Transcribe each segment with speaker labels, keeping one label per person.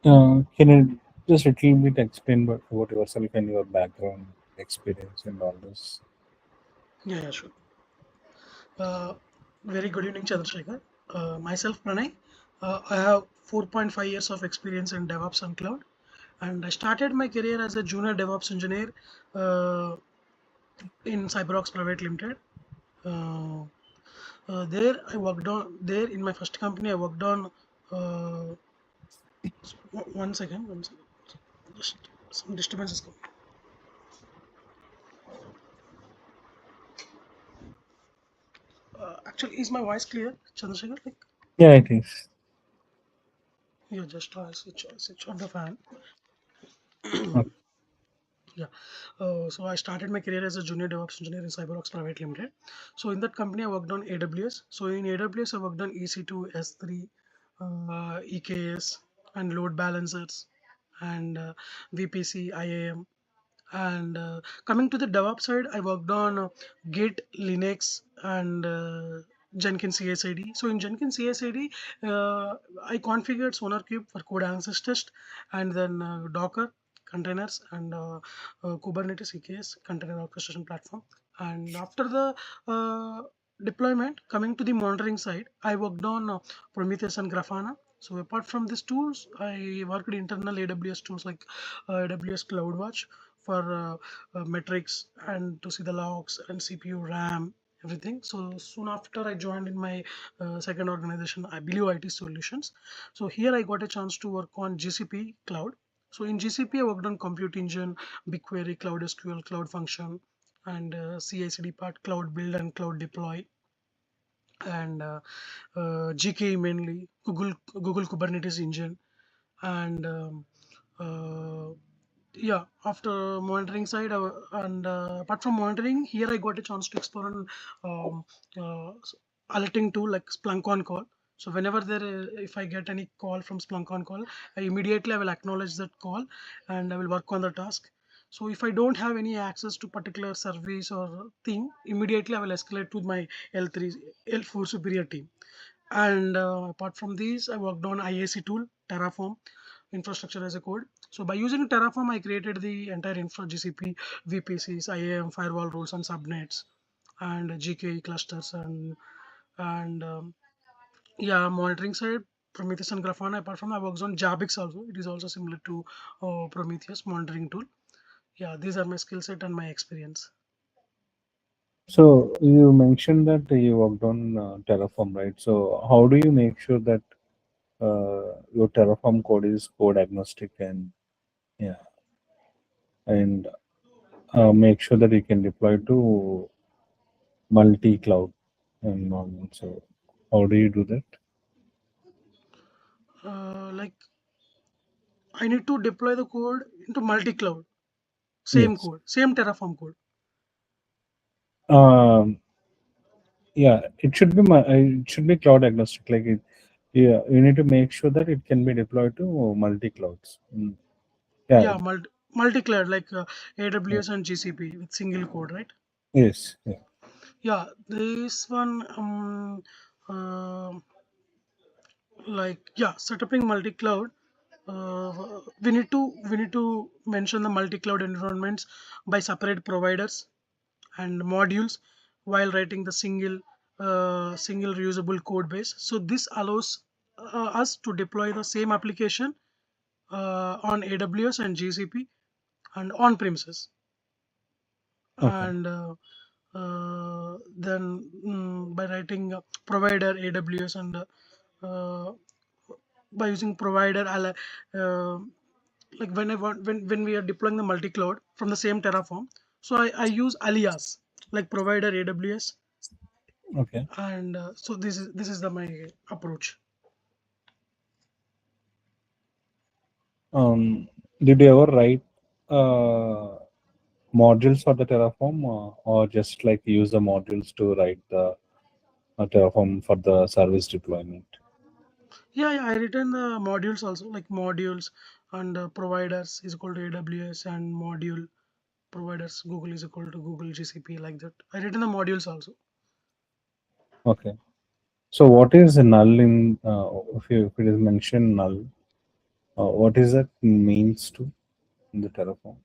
Speaker 1: Can you just a little bit explain about yourself and your background experience and all this?
Speaker 2: Yeah, yeah, sure. Uh, Very good evening, Chandrasekhar. Myself, Pranay. I have 4.5 years of experience in DevOps and cloud, and I started my career as a junior DevOps engineer uh, in CyberOx Private Limited. Uh, there, I worked on there in my first company. I worked on. Uh, 1 second, 1 second. Just some disturbances coming. Actually, is my voice clear, Chandrasekhar? Like,
Speaker 1: Yeah, it is.
Speaker 2: yeah, just switch on the fan.
Speaker 1: Okay.
Speaker 2: Yeah. So I started my career as a junior DevOps engineer in CyberOx Private Limited. So in that company, I worked on AWS. So in AWS, I worked on EC2, S3, EKS, and load balancers, and VPC, IAM. And coming to the DevOps side, I worked on Git, Linux, and Jenkins CI/CD. So in Jenkins CI/CD, I configured SonarQube for code access test, and then Docker containers and Kubernetes EKS container orchestration platform. And after the deployment, coming to the monitoring side, I worked on Prometheus and Grafana. So apart from these tools, I worked internal AWS tools like AWS CloudWatch for metrics and to see the logs and CPU, RAM, everything. So soon after I joined in my second organization, I believe IT Solutions. So here I got a chance to work on GCP cloud. So in GCP, I worked on Compute Engine, BigQuery, Cloud SQL, Cloud Function, and CI/CD part, Cloud Build and Cloud Deploy, and GKE mainly, Google Kubernetes Engine, and uh, yeah, after monitoring side and apart from monitoring, here I got a chance to explore an um, alerting tool like Splunk on call. So whenever if I get any call from Splunk on call, I will acknowledge that call and I will work on the task. So if I don't have any access to particular service or thing, immediately I will escalate to my L3 L4 superior team. And apart from these, I worked on IAC tool, Terraform, infrastructure as a code. So by using Terraform, I created the entire infra GCP, VPCs, IAM, firewall rules and subnets, and GKE clusters and yeah, monitoring side, Prometheus and Grafana. Apart from that, I worked on Jabix also. It is also similar to Prometheus monitoring tool. Yeah, these are my skill set and my experience.
Speaker 1: So you mentioned that you worked on Terraform, right? So how do you make sure that your Terraform code is code agnostic and yeah, and make sure that you can deploy to multi-cloud and all. So how do you do that?
Speaker 2: Like I need to deploy the code into multi-cloud, same
Speaker 1: Yes.
Speaker 2: code, same Terraform code.
Speaker 1: Um, yeah, it should be cloud agnostic. Like it, yeah, you need to make sure that it can be deployed to multi clouds. Yeah,
Speaker 2: Yeah, multi-cloud like
Speaker 1: yeah,
Speaker 2: AWS and GCP with single code, right?
Speaker 1: yes, yeah.
Speaker 2: Yeah, this one, uh, like yeah, setuping multi-cloud. We need to mention the multi-cloud environments by separate providers and modules while writing the single reusable code base. So this allows us to deploy the same application on AWS and GCP and on premises.
Speaker 1: Okay,
Speaker 2: And then by writing provider AWS and uh, by using provider like when I want when we are deploying the multi-cloud from the same Terraform, so I use alias like provider AWS,
Speaker 1: okay.
Speaker 2: and so this is the my approach.
Speaker 1: Did you ever write uh, modules for the Terraform, or just like use the modules to write the Terraform for the service deployment?
Speaker 2: Yeah, I written the modules also like modules and providers is equal to AWS and module providers Google is equal to Google GCP like that. I written the modules also.
Speaker 1: Okay. So what is null in if it is mentioned null? What is that means to in the Terraform?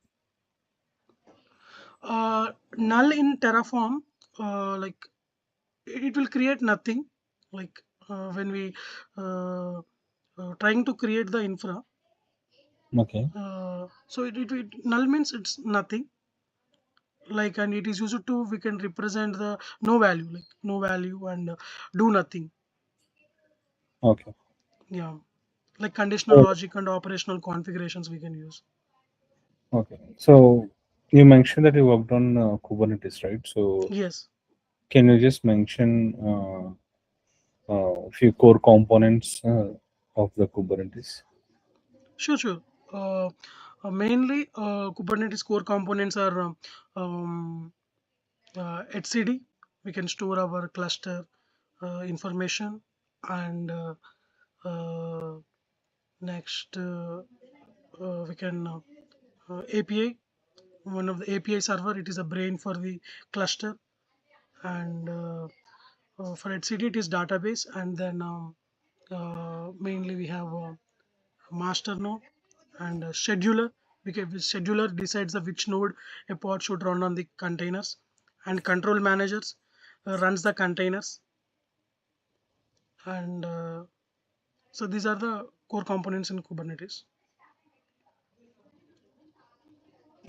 Speaker 2: Null in Terraform, like it will create nothing. Like when we trying to create the infra,
Speaker 1: Okay.
Speaker 2: so it null means it's nothing. Like, and it is used to, we can represent the no value, like no value and do nothing.
Speaker 1: Okay.
Speaker 2: Yeah, like conditional
Speaker 1: So,
Speaker 2: logic and operational configurations we can use.
Speaker 1: okay. So you mentioned that you worked on Kubernetes, right? So
Speaker 2: Yes,
Speaker 1: can you just mention a few core components of the Kubernetes?
Speaker 2: sure. uh, Mainly Kubernetes core components are HCD. We can store our cluster information, and uh, next we can API. One of the API server, it is a brain for the cluster, and for HCD it is database, and then mainly we have master node and scheduler, because the scheduler decides the which node a pod should run on the containers, and control managers runs the containers, and so these are the core components in Kubernetes.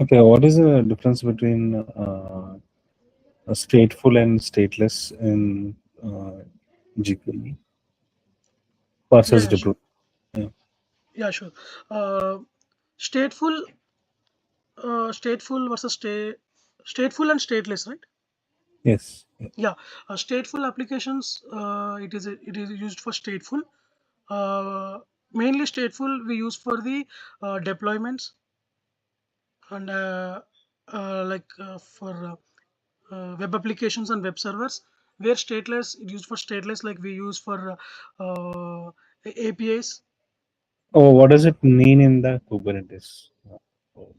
Speaker 1: Okay. What is the difference between a stateful and stateless in GPU
Speaker 2: Yeah,
Speaker 1: versus
Speaker 2: yeah, sure.
Speaker 1: deploy? Yeah.
Speaker 2: Yeah, sure. uh, stateful stateful versus stateful and stateless, right?
Speaker 1: Yes. Yeah.
Speaker 2: Yeah, stateful applications, it is used for stateful. uh, Mainly stateful we use for the deployments, and for web applications and web servers, where stateless it used for stateless, like we use for APIs.
Speaker 1: Oh, what does it mean in the Kubernetes? Oh,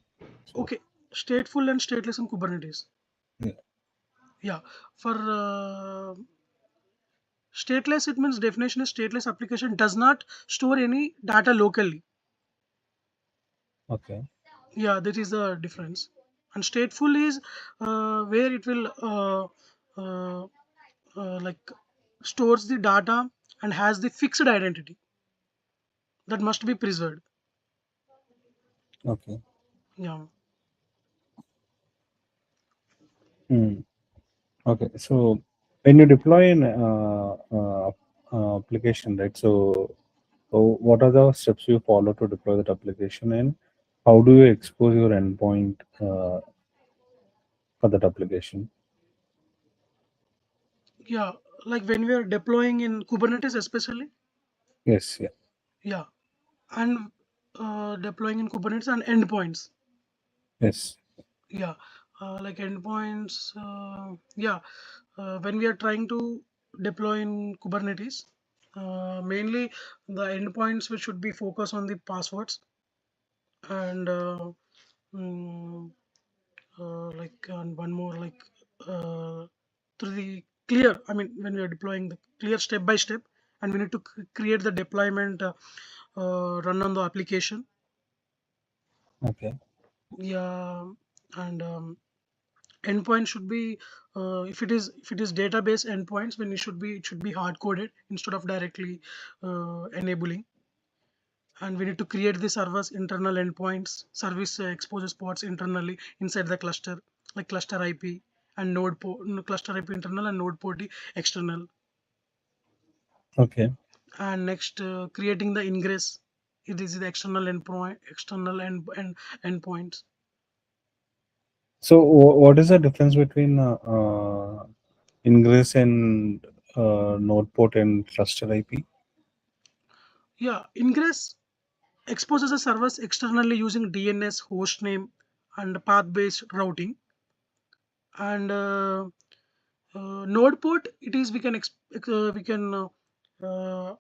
Speaker 1: so
Speaker 2: Okay, stateful and stateless in Kubernetes.
Speaker 1: yeah.
Speaker 2: Yeah, for stateless, it means definition is stateless application does not store any data locally.
Speaker 1: Okay.
Speaker 2: Yeah, that is the difference. And stateful is where it will uh, like stores the data and has the fixed identity that must be preserved.
Speaker 1: Okay.
Speaker 2: Yeah,
Speaker 1: Hmm. Okay. So when you deploy an application, right? So what are the steps you follow to deploy that application, and how do you expose your endpoint for that application?
Speaker 2: yeah. Like when we are deploying in Kubernetes, especially.
Speaker 1: Yes. Yeah.
Speaker 2: Yeah, and deploying in Kubernetes and endpoints.
Speaker 1: Yes.
Speaker 2: Yeah, like endpoints. Yeah, when we are trying to deploy in Kubernetes, mainly the endpoints which should be focused on the passwords, and mm, like, and one more, like uh, through the clear. I mean, when we are deploying the clear step by step, and we need to create the deployment run on the application.
Speaker 1: Okay.
Speaker 2: Yeah, and endpoint should be, if it is database endpoints, when it should be hard coded instead of directly enabling. And we need to create the servers internal endpoints, service exposure spots internally inside the cluster, like cluster IP and node port, no, cluster IP internal and node port external.
Speaker 1: Okay.
Speaker 2: And next, creating the ingress, it is the external endpoint, external and endpoints.
Speaker 1: So what is the difference between ingress and node port and cluster IP?
Speaker 2: Yeah, ingress exposes the servers externally using DNS, host name, and path-based routing. And node port, it is, we can uh,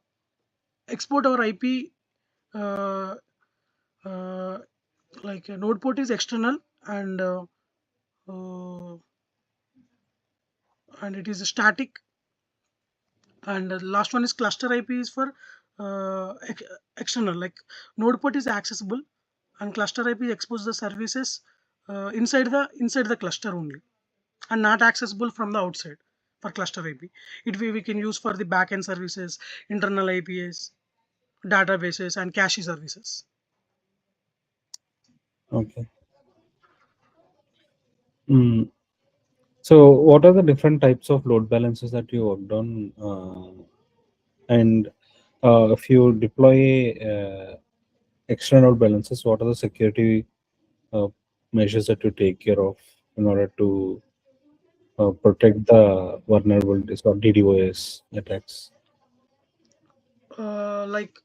Speaker 2: export our IP. Uh, uh, like a node port is external, and uh, and it is static. And the last one is cluster IP is for external, like node port is accessible, and cluster IP expose the services inside the cluster only, and not accessible from the outside. For cluster IP, we can use for the backend services, internal APIs, databases, and cache services.
Speaker 1: Okay. Mm. So, what are the different types of load balancers that you worked on? And if you deploy external load balancers, what are the security uh, measures that you take care of in order to protect the vulnerabilities or DDoS attacks?
Speaker 2: Like,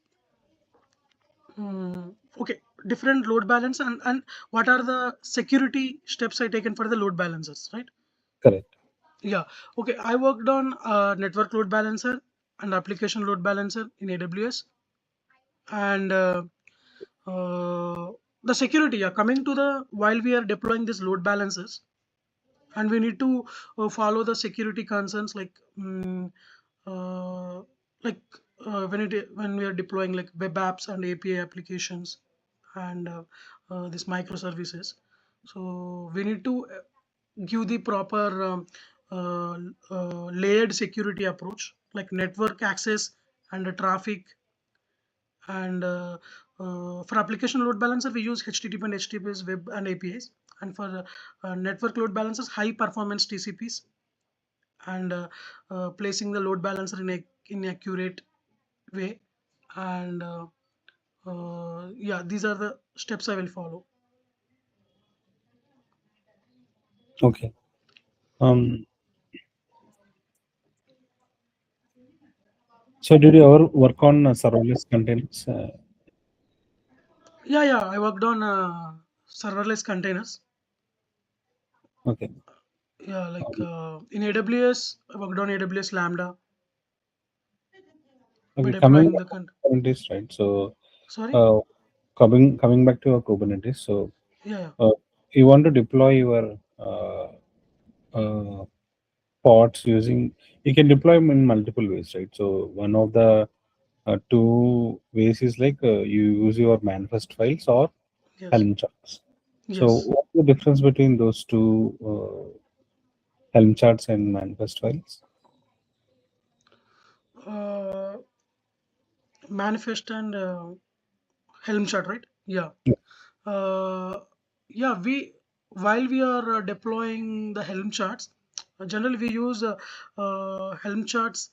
Speaker 2: okay, different load balance, and what are the security steps I taken for the load balancers, right?
Speaker 1: Correct.
Speaker 2: Yeah. Okay, I worked on network load balancer and application load balancer in AWS, and uh, the security. Yeah, coming to the while we are deploying these load balancers, and we need to follow the security concerns, uh, like when we are deploying like web apps and API applications, and these microservices. So we need to give the proper uh, layered security approach, like network access and the traffic, and for application load balancer we use HTTP and HTTPS web and APIs, and for network load balancers high performance TCPs, and placing the load balancer in accurate way, and yeah, these are the steps I will follow.
Speaker 1: Okay. Um, so, did you ever work on serverless containers?
Speaker 2: Yeah, I worked on serverless containers.
Speaker 1: Okay.
Speaker 2: Yeah, like
Speaker 1: Um,
Speaker 2: in AWS I worked on AWS Lambda by
Speaker 1: okay. Coming
Speaker 2: deploying
Speaker 1: back
Speaker 2: the
Speaker 1: to Kubernetes, right? So,
Speaker 2: sorry.
Speaker 1: uh, coming back to your Kubernetes. So,
Speaker 2: Yeah,
Speaker 1: uh, you want to deploy your uh, pods using. You can deploy them in multiple ways, right? So, one of the two ways is like you use your manifest files or
Speaker 2: yes,
Speaker 1: Helm charts. So,
Speaker 2: yes.
Speaker 1: what's the difference between those two Helm charts and manifest files?
Speaker 2: uh, Manifest and Helm chart, right? Yeah.
Speaker 1: Yeah.
Speaker 2: uh, yeah, we while we are deploying the Helm charts, generally we use Helm charts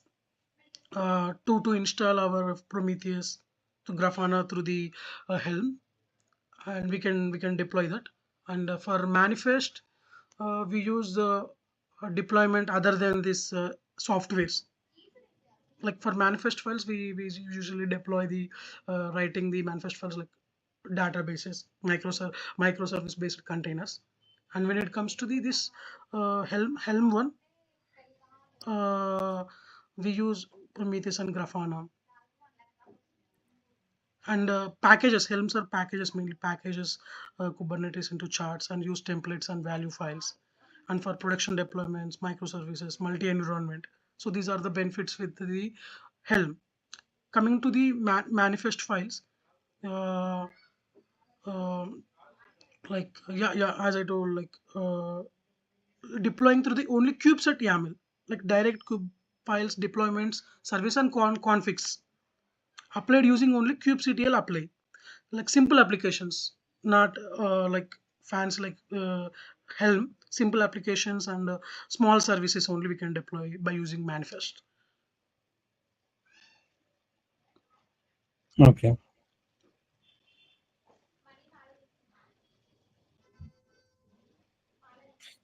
Speaker 2: to install our Prometheus to Grafana through the Helm, and we can deploy that. And for manifest, we use the deployment other than this softwares. Like for manifest files, we usually deploy the writing the manifest files like databases, microservice based containers. And when it comes to the this Helm one, uh, we use Prometheus and Grafana, and packages. Helms are packages, mainly packages Kubernetes into charts and use templates and value files. And for production deployments, microservices, multi-environment. So these are the benefits with the Helm. Coming to the manifest files, uh, um yeah, as I told, like deploying through the only kubectl YAML, like direct kube files deployments service and configs applied using only kubectl apply, like simple applications, not like fancy like Helm. Simple applications and small services only we can deploy by using manifest.
Speaker 1: Okay.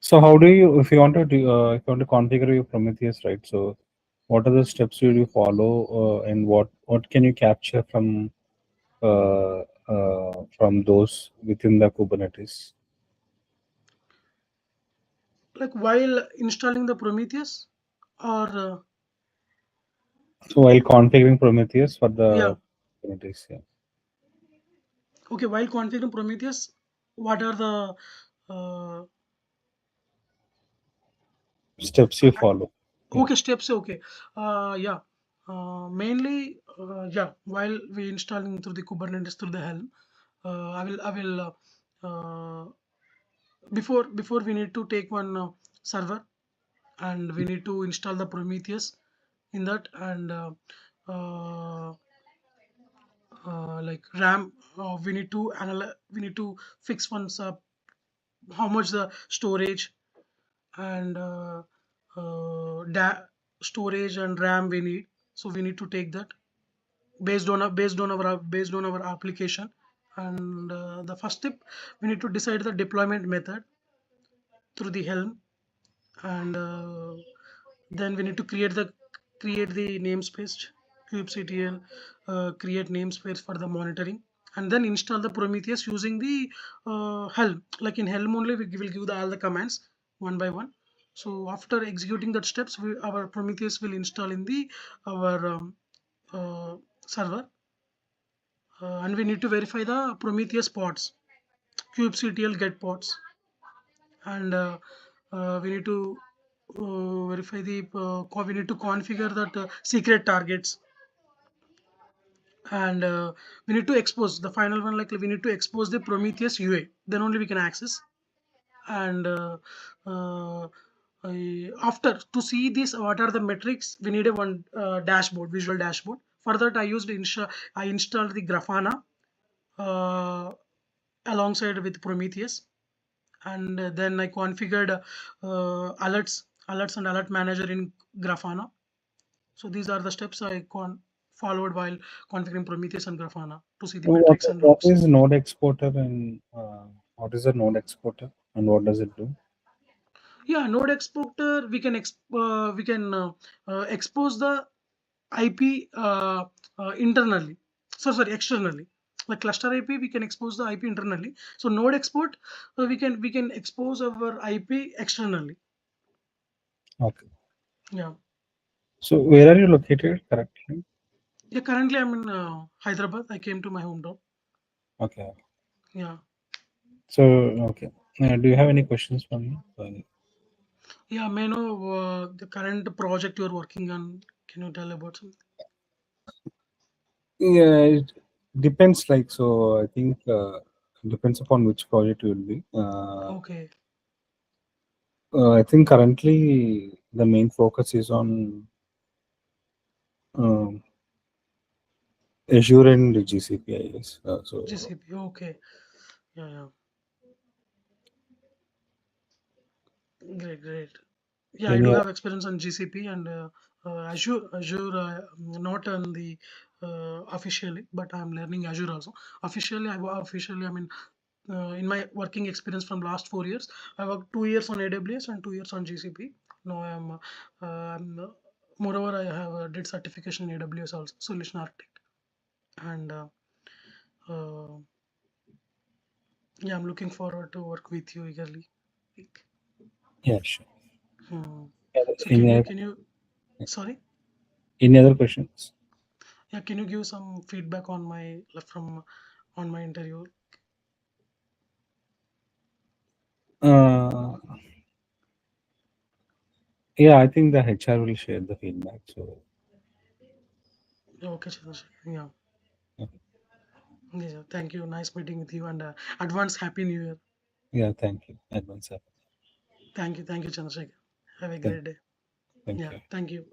Speaker 1: So how do you, if you want to do, if you want to configure your Prometheus, right? So what are the steps will you follow, and what can you capture from those within the Kubernetes?
Speaker 2: Like while installing the Prometheus, or
Speaker 1: So while configuring Prometheus for
Speaker 2: yeah,
Speaker 1: the Kubernetes, yeah,
Speaker 2: okay, while configuring Prometheus, what are the uh,
Speaker 1: steps you follow. Yeah.
Speaker 2: okay steps? Okay, yeah, mainly. Yeah, while we installing through the Kubernetes through the Helm, I will before we need to take one server, and we need to install the Prometheus in that, and uh, like RAM. We need to fix once how much the storage and storage and RAM we need. So we need to take that based on our application. And the first step, we need to decide the deployment method through the Helm, and then we need to create the namespace kubectl, create namespace for the monitoring, and then install the Prometheus using the Helm. Like in Helm only, we will give all the commands one by one. So after executing that steps, our Prometheus will install in the our server, and we need to verify the Prometheus pods, kubectl get pods, and we need to verify we need to configure that secret targets, and we need to expose the final one. Like we need to expose the Prometheus UA, then only we can access. And uh, after to see this, what are the metrics, we need a one dashboard, visual dashboard. For that, I installed the Grafana uh, alongside with Prometheus, and then I configured alerts and alert manager in Grafana. So these are the steps I followed while configuring Prometheus and Grafana to see the
Speaker 1: What
Speaker 2: metrics and
Speaker 1: what
Speaker 2: logs.
Speaker 1: is node exporter and what is a node exporter and what does it do?
Speaker 2: Yeah, node exporter, we can expose the IP internally. So sorry, externally. Like cluster IP, we can expose the IP internally. So node export, we can expose our IP externally.
Speaker 1: Okay.
Speaker 2: Yeah.
Speaker 1: So where are you located currently?
Speaker 2: Yeah. Currently, I'm in Hyderabad. I came to my hometown.
Speaker 1: Okay.
Speaker 2: Yeah.
Speaker 1: So okay. Do you have any questions for me?
Speaker 2: Yeah. May I know the current project you're working on? Can you tell about something?
Speaker 1: Yeah, it depends. Like so, I think depends upon which project you will be.
Speaker 2: Okay.
Speaker 1: I think currently the main focus is on um, Azure and GCP, I guess. So
Speaker 2: GCP. Okay. Yeah. Yeah. Great. Great. Yeah, I do
Speaker 1: any
Speaker 2: have experience on GCP and Azure. Azure, not on the officially, but I'm learning Azure also. Officially, I mean, in my working experience from last 4 years, I worked 2 years on AWS and 2 years on GCP. Now moreover, I have did certification in AWS also, solution architect, and uh, yeah, I'm looking forward to work with you eagerly.
Speaker 1: yeah, sure.
Speaker 2: Hmm. So can
Speaker 1: Any
Speaker 2: you
Speaker 1: other,
Speaker 2: can you sorry?
Speaker 1: any other questions?
Speaker 2: Yeah, can you give some feedback on my from on my interview?
Speaker 1: Uh, yeah, I think the HR will share the feedback. So
Speaker 2: Okay, Chandrasekhar. Yeah.
Speaker 1: okay.
Speaker 2: Yeah. Thank you. Nice meeting with you, and advance Happy New Year.
Speaker 1: Yeah, thank you. Advance.
Speaker 2: Thank you. Thank you, Chandrasekhar. Have a
Speaker 1: Thank,
Speaker 2: great day.
Speaker 1: thank
Speaker 2: Yeah.
Speaker 1: you.
Speaker 2: Thank you.